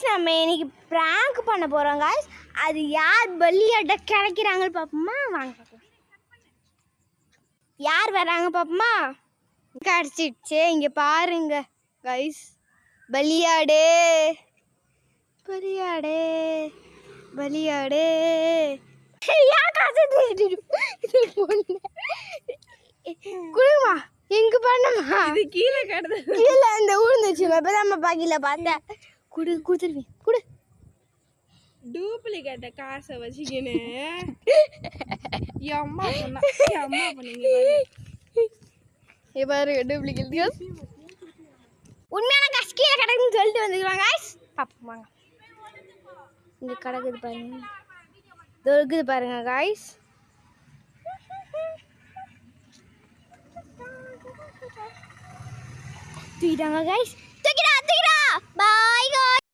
நம்ம இன்னைக்கு பிராங்க் பண்ண போகிறோம் காய்ஸ். அது யார் பலியாட்ட கிடைக்கிறாங்கன்னு பார்ப்போமா? வாங்க பார்ப்போம். யார் வராங்க பார்ப்போமா? கிடச்சிடுச்சு. இங்கே பாருங்க காய்ஸ், பலியாடே பலியாடே பலியாடே. குடுமா எங்க பண்ணுமா? இது கீழே கிடது. கீழே அந்த ஊழ்ந்துச்சு. இப்பதான் பாக்கில பார்த்தேன். குடு குடுத்துருவேன். குடு. டூப்ளிகேட்ட காசை வச்சுக்கின்னு அம்மா பண்ணா அம்மா பண்ணீங்க பாருங்க டூப்ளிகேட் காசு. உண்மையான காசு கீழே கிடக்குன்னு சொல்லிட்டு வந்துருவாங்க காய்ஸ். பாப்போம் வாங்க. இங்க கிடக்குது பாருங்க, இருக்குது பாருங்க காய்ஸ். தூக்கிட்டாங்க காய்ஸ். தூக்கிடா தூக்கிடா. Bye guys.